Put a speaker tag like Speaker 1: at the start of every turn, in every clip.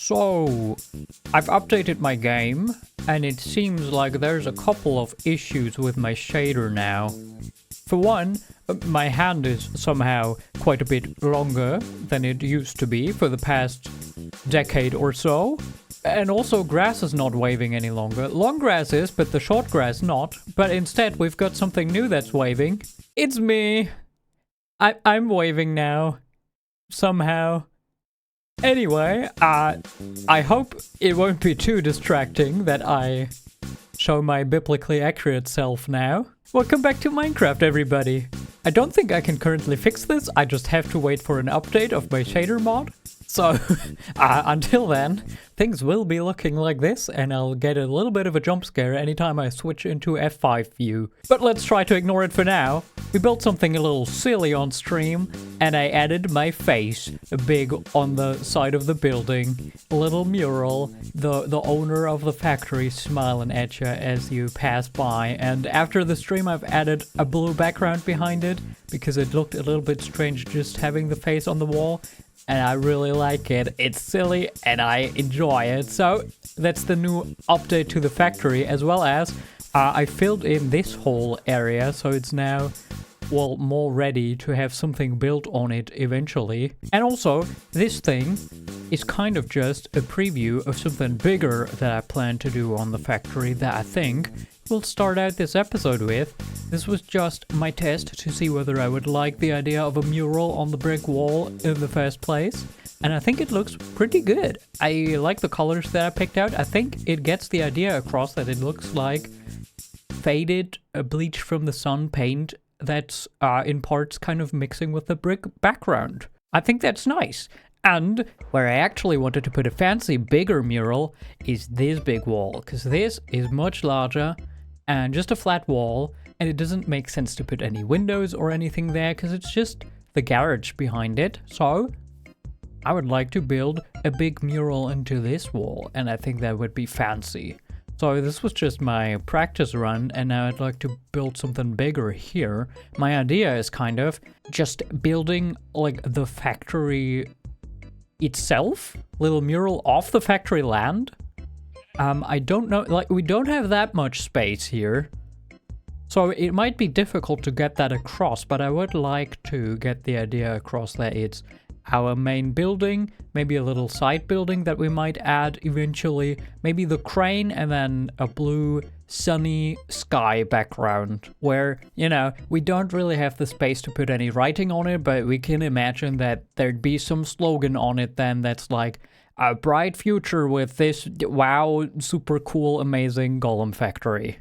Speaker 1: So, I've updated my game, and it seems like there's a couple of issues with my shader now. For one, my hand is somehow quite a bit longer than it used to be for the past decade or so. And also, grass is not waving any longer. Long grass is, but the short grass not. But instead, we've got something new that's waving. It's me! I'm waving now. Somehow. Anyway, I hope it won't be too distracting that I show my biblically accurate self now. Welcome back to Minecraft, everybody. I don't think I can currently fix this, I just have to wait for an update of my shader mod. So, until then, things will be looking like this, and I'll get a little bit of a jump scare anytime I switch into F5 view. But let's try to ignore it for now. We built something a little silly on stream, and I added my face big on the side of the building. A little mural, the owner of the factory smiling at you as you pass by. And after the stream, I've added a blue background behind it, because it looked a little bit strange just having the face on the wall. And I really like it. It's silly and I enjoy it. So that's the new update to the factory, as well as I filled in this whole area, so it's now, well, more ready to have something built on it eventually. And also, this thing is kind of just a preview of something bigger that I plan to do on the factory that I think we'll start out this episode with. This was just my test to see whether I would like the idea of a mural on the brick wall in the first place. And I think it looks pretty good. I like the colors that I picked out. I think it gets the idea across that it looks like faded, bleached from the sun paint that's in parts kind of mixing with the brick background. I think that's nice. And where I actually wanted to put a fancy, bigger mural is this big wall, because this is much larger and just a flat wall, and it doesn't make sense to put any windows or anything there because it's just the garage behind it. So I would like to build a big mural into this wall, and I think that would be fancy. So this was just my practice run, and now I'd like to build something bigger here. My idea is kind of just building like the factory itself, little mural off the factory land. I don't know, like, we don't have that much space here, so it might be difficult to get that across, but I would like to get the idea across that it's our main building, maybe a little side building that we might add eventually, maybe the crane, and then a blue sunny sky background where, you know, we don't really have the space to put any writing on it, but we can imagine that there'd be some slogan on it then that's like, a bright future with this wow, super cool, amazing golem factory.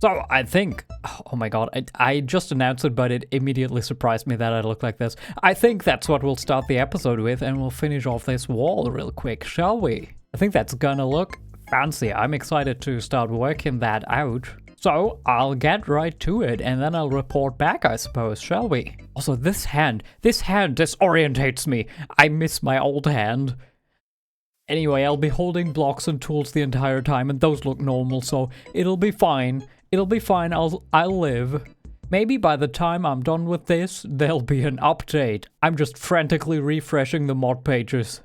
Speaker 1: So I think, oh my god, I just announced it, but it immediately surprised me that I look like this. I think that's what we'll start the episode with, and we'll finish off this wall real quick, shall we? I think that's gonna look fancy. I'm excited to start working that out. So I'll get right to it, and then I'll report back, I suppose, shall we? Also, this hand disorientates me. I miss my old hand. Anyway, I'll be holding blocks and tools the entire time, and those look normal, so it'll be fine. It'll be fine, I'll live. Maybe by the time I'm done with this, there'll be an update. I'm just frantically refreshing the mod pages,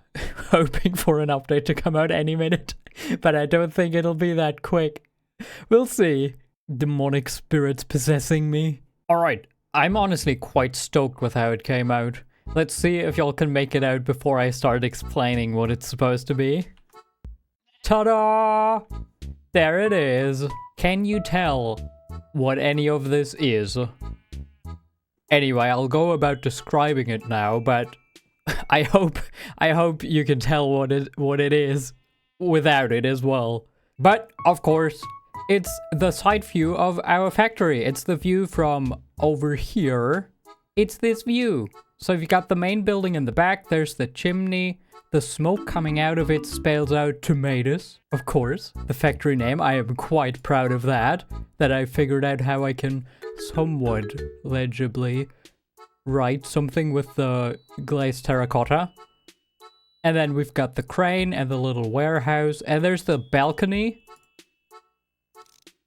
Speaker 1: hoping for an update to come out any minute, but I don't think it'll be that quick. We'll see. Demonic spirits possessing me. Alright, I'm honestly quite stoked with how it came out. Let's see if y'all can make it out before I start explaining what it's supposed to be. Ta-da! There it is. Can you tell what any of this is? Anyway, I'll go about describing it now, but I hope you can tell what it is without it as well. But, of course, it's the side view of our factory. It's the view from over here. It's this view. So you've got the main building in the back, there's the chimney, the smoke coming out of it spells out tomatoes, of course. The factory name, I am quite proud of that I figured out how I can somewhat legibly write something with the glazed terracotta. And then we've got the crane and the little warehouse, and there's the balcony.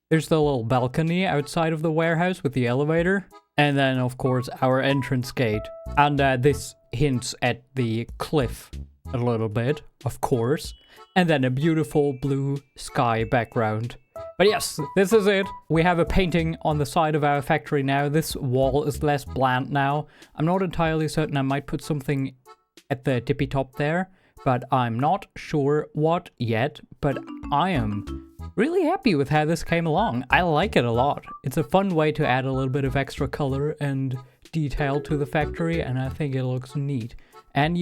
Speaker 1: There's the little balcony outside of the warehouse with the elevator. And then, of course, our entrance gate. And this hints at the cliff a little bit, of course, and then a beautiful blue sky background. But yes, this is it. We have a painting on the side of our factory now. This wall is less bland now. I'm not entirely certain. I might put something at the tippy top there, but I'm not sure what yet. But I am really happy with how this came along. I like it a lot. It's a fun way to add a little bit of extra color and detail to the factory, and I think it looks neat. And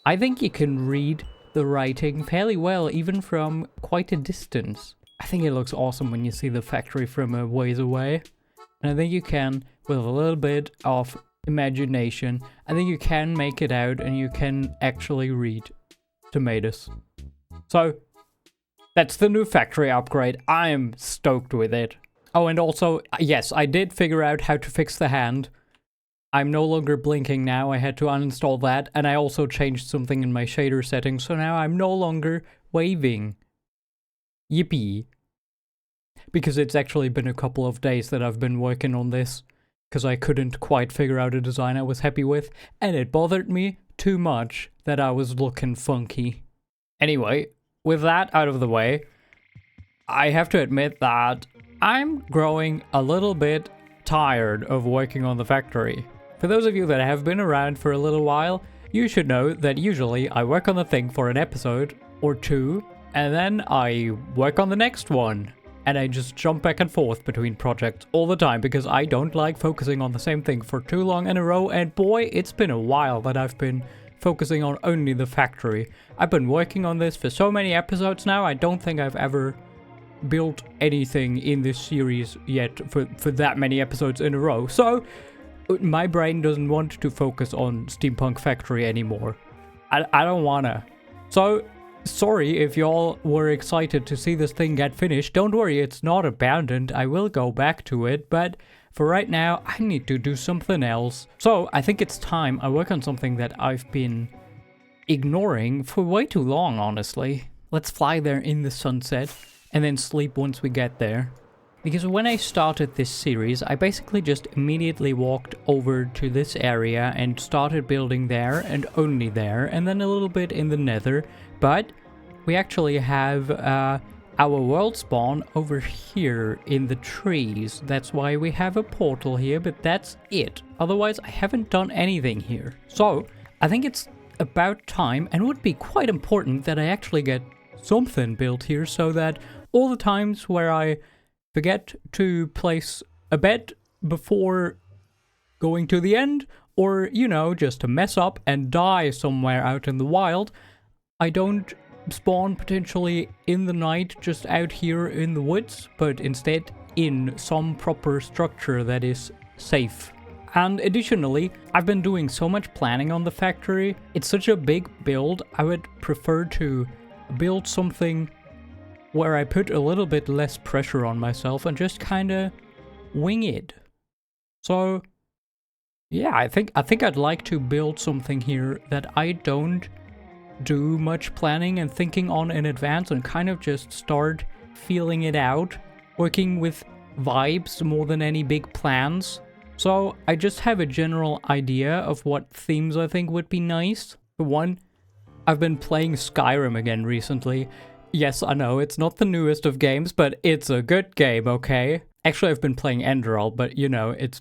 Speaker 1: I think you can read the writing fairly well, even from quite a distance. I think it looks awesome when you see the factory from a ways away. And I think you can, with a little bit of imagination, I think you can make it out and you can actually read tomatoes. So, that's the new factory upgrade. I am stoked with it. Oh, and also, yes, I did figure out how to fix the hand. I'm no longer blinking now. I had to uninstall that. And I also changed something in my shader settings. So now I'm no longer waving. Yippee. Because it's actually been a couple of days that I've been working on this. Because I couldn't quite figure out a design I was happy with. And it bothered me too much that I was looking funky. Anyway, with that out of the way, I have to admit that I'm growing a little bit tired of working on the factory. For those of you that have been around for a little while, you should know that usually I work on the thing for an episode or two, and then I work on the next one. And I just jump back and forth between projects all the time because I don't like focusing on the same thing for too long in a row. And boy, it's been a while that I've been focusing on only the factory. I've been working on this for so many episodes now, I don't think I've ever built anything in this series yet for that many episodes in a row. So, my brain doesn't want to focus on Steampunk Factory anymore. I don't wanna. So, sorry if y'all were excited to see this thing get finished. Don't worry, it's not abandoned. I will go back to it, but for right now, I need to do something else. So, I think it's time I work on something that I've been ignoring for way too long, honestly. Let's fly there in the sunset and then sleep once we get there. Because when I started this series, I basically just immediately walked over to this area and started building there and only there, and then a little bit in the nether. But we actually have our world spawn over here in the trees. That's why we have a portal here, but that's it. Otherwise, I haven't done anything here. So, I think it's about time, and would be quite important that I actually get something built here so that all the times where I forget to place a bed before going to the end, or, you know, just to mess up and die somewhere out in the wild, I don't spawn potentially in the night just out here in the woods, but instead in some proper structure that is safe. And additionally, I've been doing so much planning on the factory. It's such a big build, I would prefer to build something where I put a little bit less pressure on myself and just kinda wing it. So, yeah, I think I'd like to build something here that I don't do much planning and thinking on in advance and kind of just start feeling it out, working with vibes more than any big plans. So, I just have a general idea of what themes I think would be nice. For one, I've been playing Skyrim again recently. Yes, I know, it's not the newest of games, but it's a good game, okay? Actually, I've been playing Enderal, but you know, it's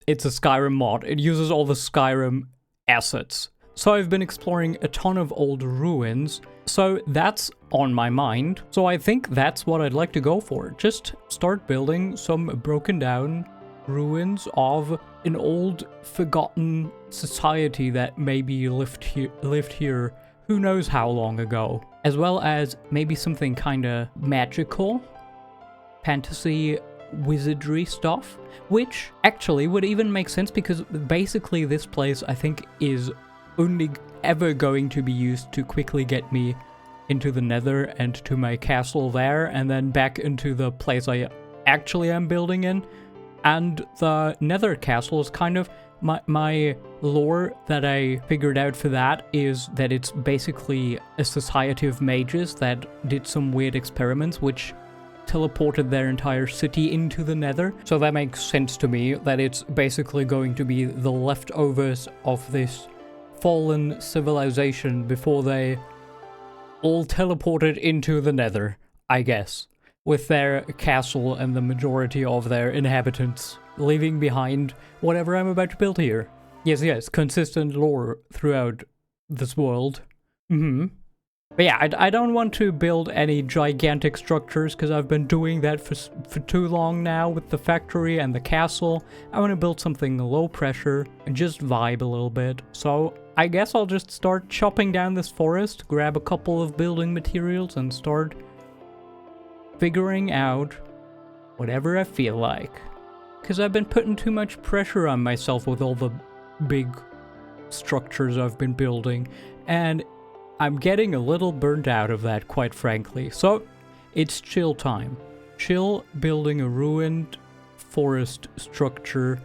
Speaker 1: a Skyrim mod. It uses all the Skyrim assets. So I've been exploring a ton of old ruins, so that's on my mind. So I think that's what I'd like to go for. Just start building some broken down ruins of an old, forgotten society that maybe lived here who knows how long ago. As well as maybe something kinda magical, fantasy, wizardry stuff, which actually would even make sense because basically this place I think is only ever going to be used to quickly get me into the nether and to my castle there, and then back into the place I actually am building in. And the nether castle is kind of my lore that I figured out for that is that it's basically a society of mages that did some weird experiments which teleported their entire city into the nether. So that makes sense to me that it's basically going to be the leftovers of this fallen civilization before they all teleported into the Nether, I guess, with their castle and the majority of their inhabitants, leaving behind whatever I'm about to build here. Yes, consistent lore throughout this world. But yeah, I don't want to build any gigantic structures because I've been doing that for too long now with the factory and the castle. I want to build something low pressure and just vibe a little bit. So I guess I'll just start chopping down this forest, grab a couple of building materials and start figuring out whatever I feel like. Because I've been putting too much pressure on myself with all the big structures I've been building, and I'm getting a little burnt out of that, quite frankly. So it's chill time. Chill building a ruined forest structure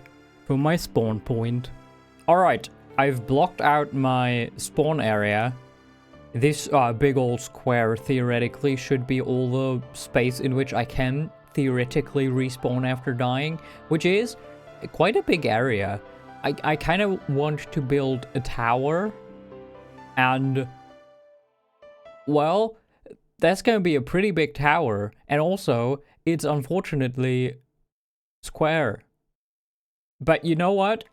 Speaker 1: for my spawn point. Alright, I've blocked out my spawn area. This big old square theoretically should be all the space in which I can theoretically respawn after dying, which is quite a big area. I kind of want to build a tower, and well, that's going to be a pretty big tower, and also it's unfortunately square. But you know what?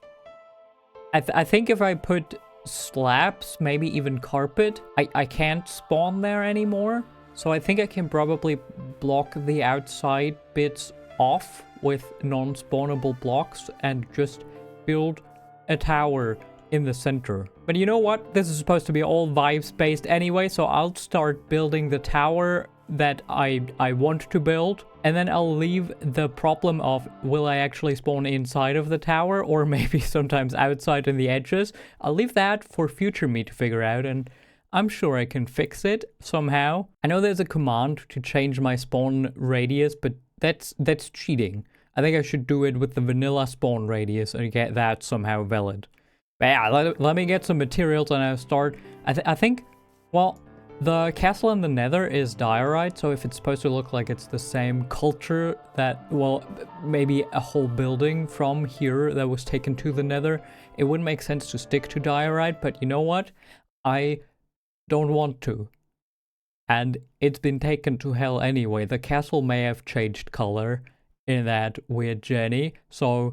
Speaker 1: I think if I put slabs, maybe even carpet, I can't spawn there anymore. So I think I can probably block the outside bits off with non-spawnable blocks and just build a tower in the center. But you know what? This is supposed to be all vibes based anyway, so I'll start building the tower that I want to build, and then I'll leave the problem of will I actually spawn inside of the tower or maybe sometimes outside in the edges. I'll leave that for future me to figure out, and I'm sure I can fix it somehow. I know there's a command to change my spawn radius, but that's cheating. I think I should do it with the vanilla spawn radius and get that somehow valid. But yeah, let me get some materials and I'll start. I think, well, the castle in the Nether is diorite, so if it's supposed to look like it's the same culture that, well, maybe a whole building from here that was taken to the Nether, it wouldn't make sense to stick to diorite, but you know what? I don't want to. And it's been taken to hell anyway. The castle may have changed color in that weird journey, so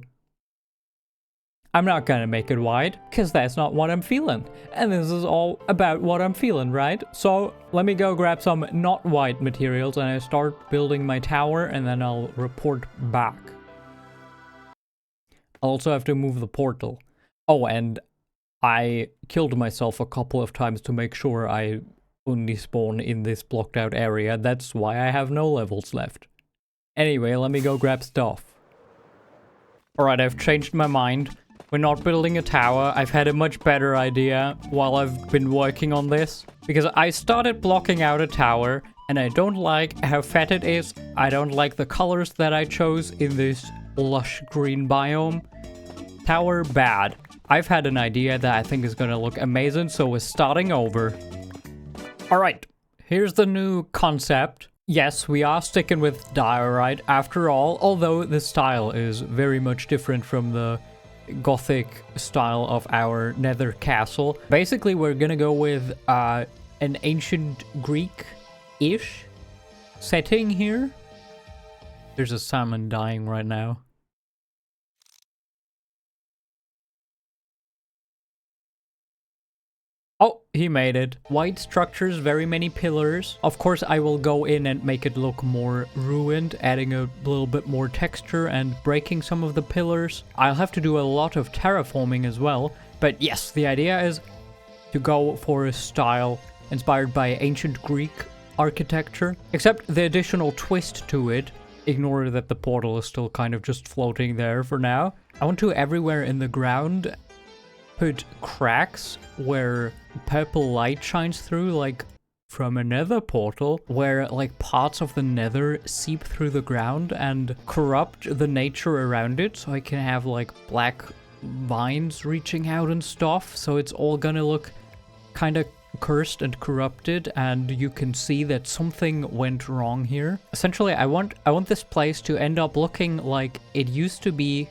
Speaker 1: I'm not gonna make it white, because that's not what I'm feeling. And this is all about what I'm feeling, right? So let me go grab some not white materials and I start building my tower, and then I'll report back. I'll also have to move the portal. Oh, and I killed myself a couple of times to make sure I only spawn in this blocked out area. That's why I have no levels left. Anyway, let me go grab stuff. Alright, I've changed my mind. We're not building a tower. I've had a much better idea while I've been working on this. Because I started blocking out a tower, and I don't like how fat it is. I don't like the colors that I chose in this lush green biome. Tower, bad. I've had an idea that I think is gonna look amazing, so we're starting over. Alright, here's the new concept. Yes, we are sticking with diorite after all, although the style is very much different from the Gothic style of our Nether castle. Basically, we're gonna go with an ancient Greek-ish setting here. There's a salmon dying right now. Oh, he made it. White structures, very many pillars. Of course, I will go in and make it look more ruined, adding a little bit more texture and breaking some of the pillars. I'll have to do a lot of terraforming as well. But yes, the idea is to go for a style inspired by ancient Greek architecture. Except the additional twist to it. Ignore that the portal is still kind of just floating there for now. I want to everywhere in the ground put cracks where purple light shines through, like from a nether portal, where like parts of the nether seep through the ground and corrupt the nature around it, so I can have like black vines reaching out and stuff, so it's all gonna look kind of cursed and corrupted, and you can see that something went wrong here. Essentially, I want this place to end up looking like it used to be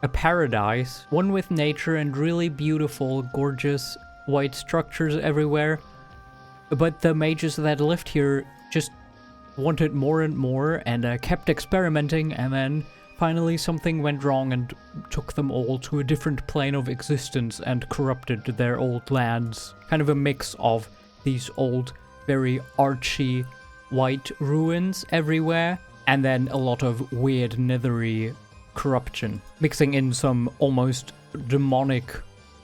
Speaker 1: a paradise, one with nature and really beautiful, gorgeous white structures everywhere. But the mages that lived here just wanted more and more and kept experimenting, and then finally something went wrong and took them all to a different plane of existence and corrupted their old lands. Kind of a mix of these old, very archy white ruins everywhere, and then a lot of weird nethery corruption, mixing in some almost demonic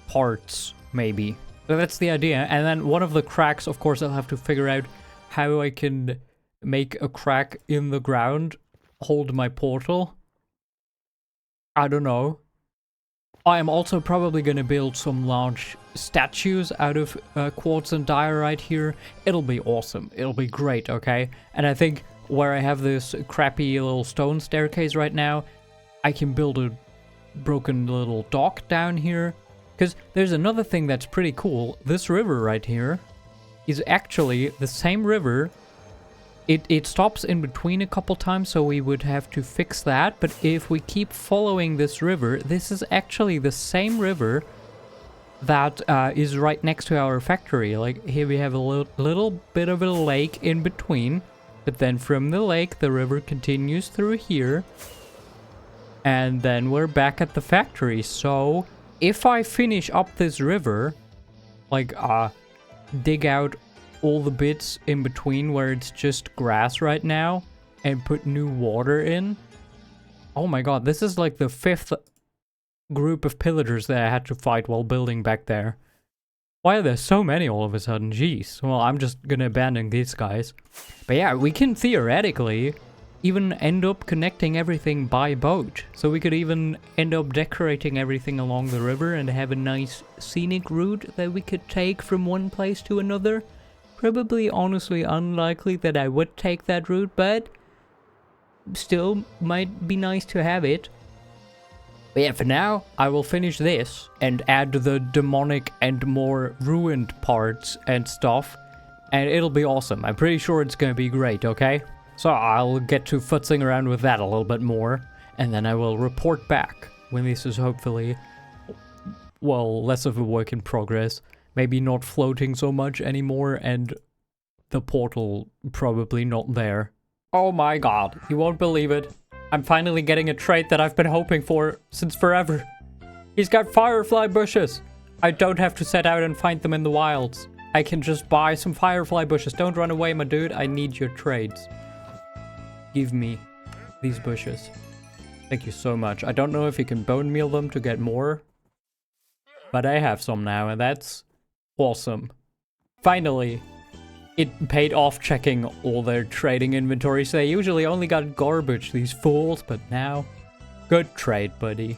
Speaker 1: parts, maybe. So that's the idea. And then one of the cracks, of course, I'll have to figure out how I can make a crack in the ground hold my portal. I don't know. I am also probably going to build some large statues out of quartz and diorite here. It'll be awesome. It'll be great, okay? And I think where I have this crappy little stone staircase right now, I can build a broken little dock down here. Because there's another thing that's pretty cool. This river right here is actually the same river. It stops in between a couple times, so we would have to fix that. But if we keep following this river, this is actually the same river that is right next to our factory. Like, here we have a little bit of a lake in between. But then from the lake, the river continues through here. And then we're back at the factory. So if I finish up this river, like, dig out all the bits in between where it's just grass right now and put new water in. Oh my god, this is like the 5th group of pillagers that I had to fight while building back there. Why are there so many all of a sudden? Jeez. Well, I'm just gonna abandon these guys. But yeah, we can theoretically even end up connecting everything by boat. So we could even end up decorating everything along the river and have a nice scenic route that we could take from one place to another. Probably honestly unlikely that I would take that route, but still might be nice to have it. But yeah, for now, I will finish this and add the demonic and more ruined parts and stuff, and it'll be awesome. I'm pretty sure it's gonna be great, okay? So I'll get to futzing around with that a little bit more, and then I will report back when this is hopefully, well, less of a work in progress. Maybe not floating so much anymore, and the portal probably not there. Oh my god, you won't believe it. I'm finally getting a trait that I've been hoping for since forever. He's got firefly bushes. I don't have to set out and find them in the wilds. I can just buy some firefly bushes. Don't run away, my dude. I need your trades. Give me these bushes. Thank you so much. I don't know if you can bone meal them to get more, but I have some now, and that's awesome. Finally, it paid off checking all their trading inventories. They usually only got garbage, these fools, but now, good trade, buddy.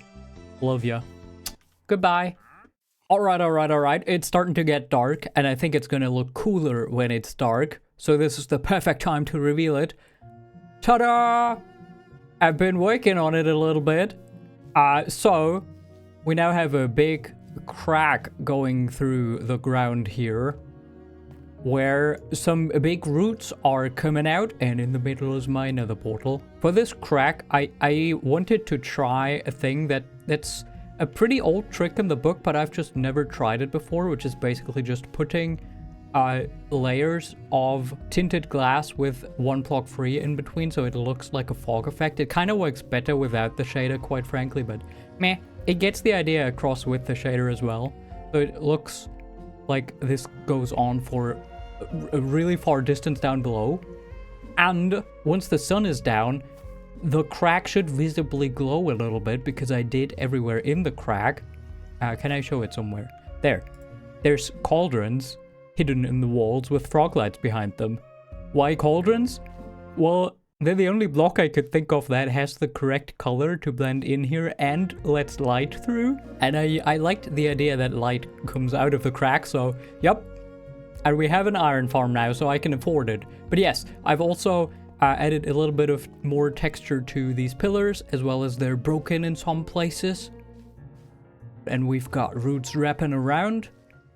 Speaker 1: Love ya. Goodbye. Alright. It's starting to get dark, and I think it's gonna look cooler when it's dark. So this is the perfect time to reveal it. Ta-da! I've been working on it a little bit. So, we now have a big crack going through the ground here, where some big roots are coming out, and in the middle is my nether portal. For this crack, I wanted to try a thing that's a pretty old trick in the book, but I've just never tried it before, which is basically just putting layers of tinted glass with one block free in between, so it looks like a fog effect. It kind of works better without the shader, quite frankly, but meh. It gets the idea across with the shader as well. So it looks like this goes on for a really far distance down below. And once the sun is down, the crack should visibly glow a little bit because I did everywhere in the crack. Can I show it somewhere? There. There's cauldrons hidden in the walls with frog lights behind them. Why cauldrons? Well, they're the only block I could think of that has the correct color to blend in here and lets light through. And I liked the idea that light comes out of the crack, so yep. And we have an iron farm now, so I can afford it. But yes, I've also added a little bit of more texture to these pillars, as well as they're broken in some places. And we've got roots wrapping around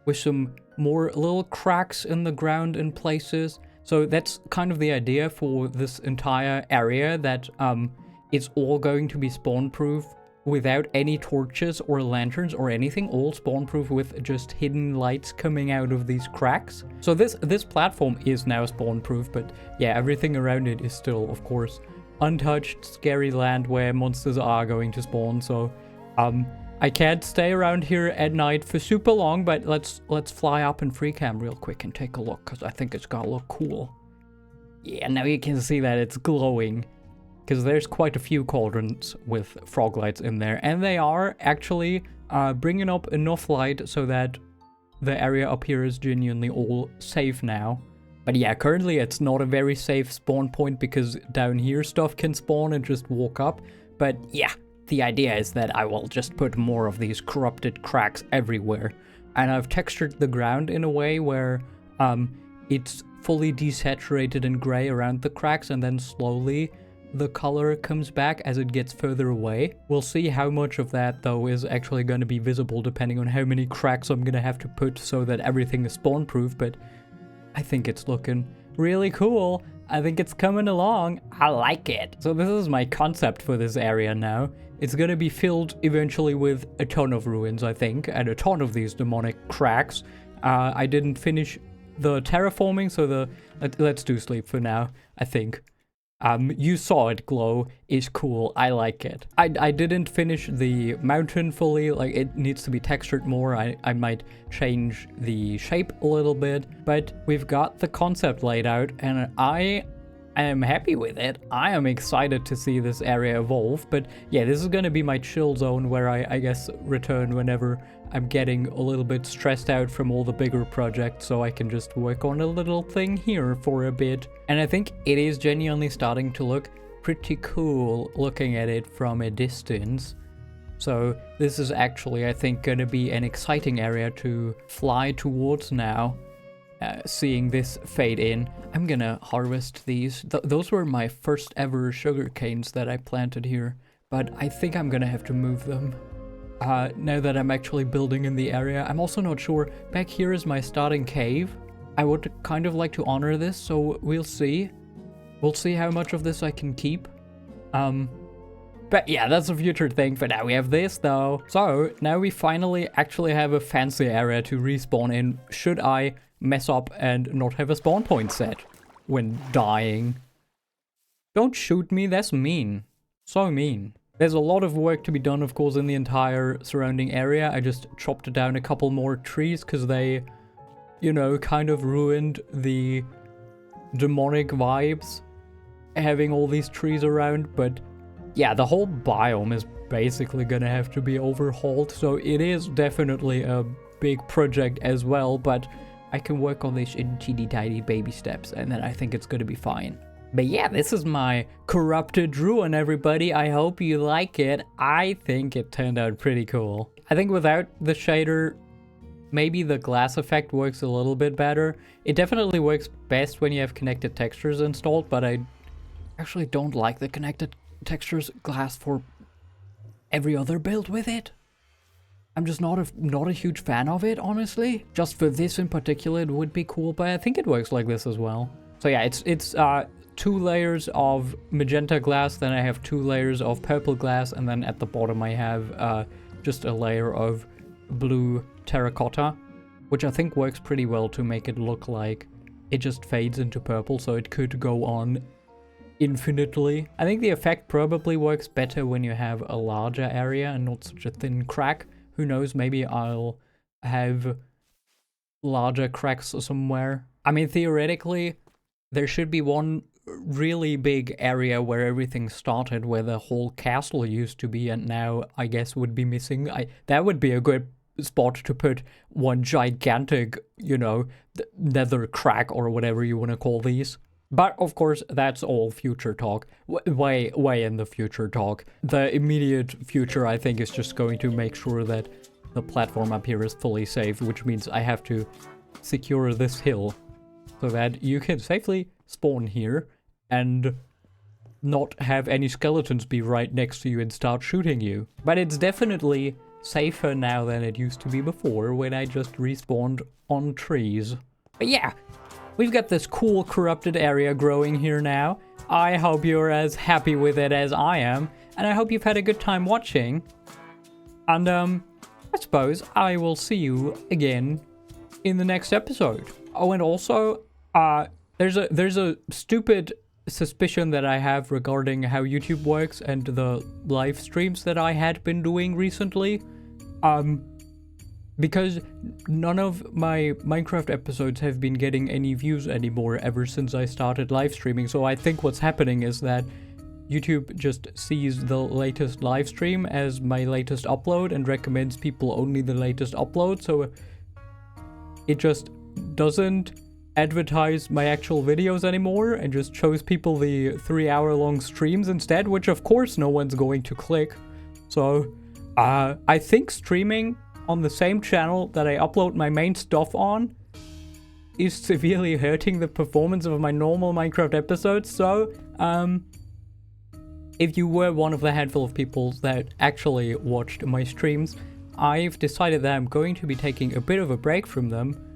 Speaker 1: with some more little cracks in the ground in places. So that's kind of the idea for this entire area, that it's all going to be spawn proof without any torches or lanterns or anything, all spawn-proof with just hidden lights coming out of these cracks. So this platform is now spawn-proof, but yeah, everything around it is still, of course, untouched, scary land where monsters are going to spawn. So I can't stay around here at night for super long, but let's fly up and free cam real quick and take a look, because I think it's gotta look cool. Yeah, now you can see that it's glowing, because there's quite a few cauldrons with frog lights in there, and they are actually bringing up enough light so that the area up here is genuinely all safe now. But yeah, currently it's not a very safe spawn point, because down here stuff can spawn and just walk up. But yeah, the idea is that I will just put more of these corrupted cracks everywhere. And I've textured the ground in a way where it's fully desaturated and gray around the cracks, and then slowly the color comes back as it gets further away. We'll see how much of that though is actually going to be visible depending on how many cracks I'm going to have to put so that everything is spawn proof, but I think it's looking really cool. I think it's coming along. I like it. So this is my concept for this area now. It's going to be filled eventually with a ton of ruins, I think, and a ton of these demonic cracks. I didn't finish the terraforming, so let's do sleep for now, I think. You saw it glow, is cool, I like it. I didn't finish the mountain fully, like it needs to be textured more. I might change the shape a little bit, but we've got the concept laid out and I am happy with it. I am excited to see this area evolve, but yeah, this is gonna be my chill zone where I guess return whenever I'm getting a little bit stressed out from all the bigger projects, so I can just work on a little thing here for a bit. And I think it is genuinely starting to look pretty cool looking at it from a distance. So this is actually, I think, gonna be an exciting area to fly towards now. Seeing this fade in. I'm gonna harvest these. Those were my first ever sugar canes that I planted here, but I think I'm gonna have to move them. Now that I'm actually building in the area. I'm also not sure. Back here is my starting cave. I would kind of like to honor this, so we'll see. We'll see how much of this I can keep. But yeah, that's a future thing. For now we have this though. So now we finally actually have a fancy area to respawn in, should I mess up and not have a spawn point set when dying. Don't shoot me, that's mean. So mean. There's a lot of work to be done, of course, in the entire surrounding area. I just chopped down a couple more trees because they, you know, kind of ruined the demonic vibes having all these trees around. But yeah, the whole biome is basically gonna have to be overhauled, so it is definitely a big project as well, but I can work on this in teeny tiny baby steps, and then I think it's gonna be fine. But yeah, this is my corrupted ruin, everybody. I hope you like it. I think it turned out pretty cool. I think without the shader, maybe the glass effect works a little bit better. It definitely works best when you have connected textures installed, but I actually don't like the connected textures glass for every other build with it. I'm just not a huge fan of it, honestly. Just for this in particular, it would be cool, but I think it works like this as well. So yeah, it's 2 layers of magenta glass, then I have 2 layers of purple glass, and then at the bottom I have just a layer of blue terracotta, which I think works pretty well to make it look like it just fades into purple, so it could go on infinitely. I think the effect probably works better when you have a larger area and not such a thin crack. Who knows, maybe I'll have larger cracks somewhere. I mean, theoretically, there should be one really big area where everything started, where the whole castle used to be, and now I guess would be missing. That would be a good spot to put one gigantic, you know, nether crack or whatever you want to call these. But of course, that's all future talk. Way in the future talk. The immediate future, I think, is just going to make sure that the platform up here is fully safe, which means I have to secure this hill so that you can safely spawn here and not have any skeletons be right next to you and start shooting you. But it's definitely safer now than it used to be before, when I just respawned on trees. But yeah, we've got this cool corrupted area growing here now. I hope you're as happy with it as I am. and I hope you've had a good time watching. And I suppose I will see you again in the next episode. Oh, and also, there's a stupid suspicion that I have regarding how YouTube works and the live streams that I had been doing recently. Because none of my Minecraft episodes have been getting any views anymore ever since I started live streaming. So I think what's happening is that YouTube just sees the latest live stream as my latest upload and recommends people only the latest upload. So it just doesn't advertise my actual videos anymore and just shows people the 3-hour-long streams instead, which of course no one's going to click. So I think streaming on the same channel that I upload my main stuff on is severely hurting the performance of my normal Minecraft episodes. So if you were one of the handful of people that actually watched my streams, I've decided that I'm going to be taking a bit of a break from them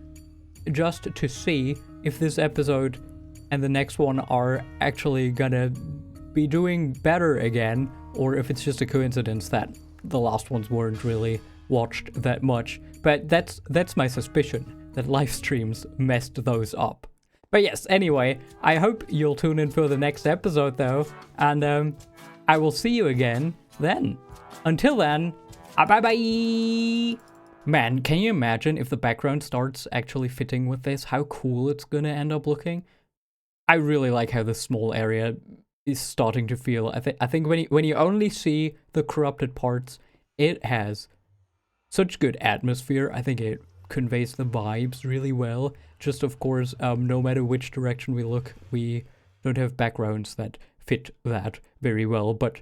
Speaker 1: just to see if this episode and the next one are actually gonna be doing better again, or if it's just a coincidence that the last ones weren't really watched that much. But that's my suspicion, that live streams messed those up. But yes, anyway, I hope you'll tune in for the next episode though, and I will see you again then. Until then, bye bye! Man, can you imagine if the background starts actually fitting with this? How cool it's gonna end up looking? I really like how this small area is starting to feel. I think when you only see the corrupted parts, it has such good atmosphere. I think it conveys the vibes really well. Just of course, no matter which direction we look, we don't have backgrounds that fit that very well, but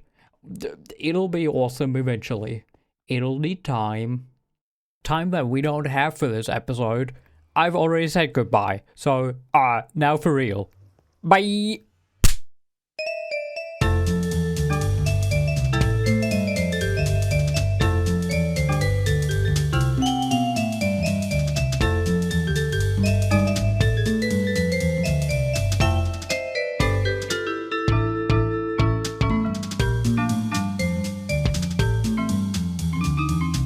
Speaker 1: it'll be awesome eventually. It'll need time. Time that we don't have for this episode. I've already said goodbye, so now for real. Bye!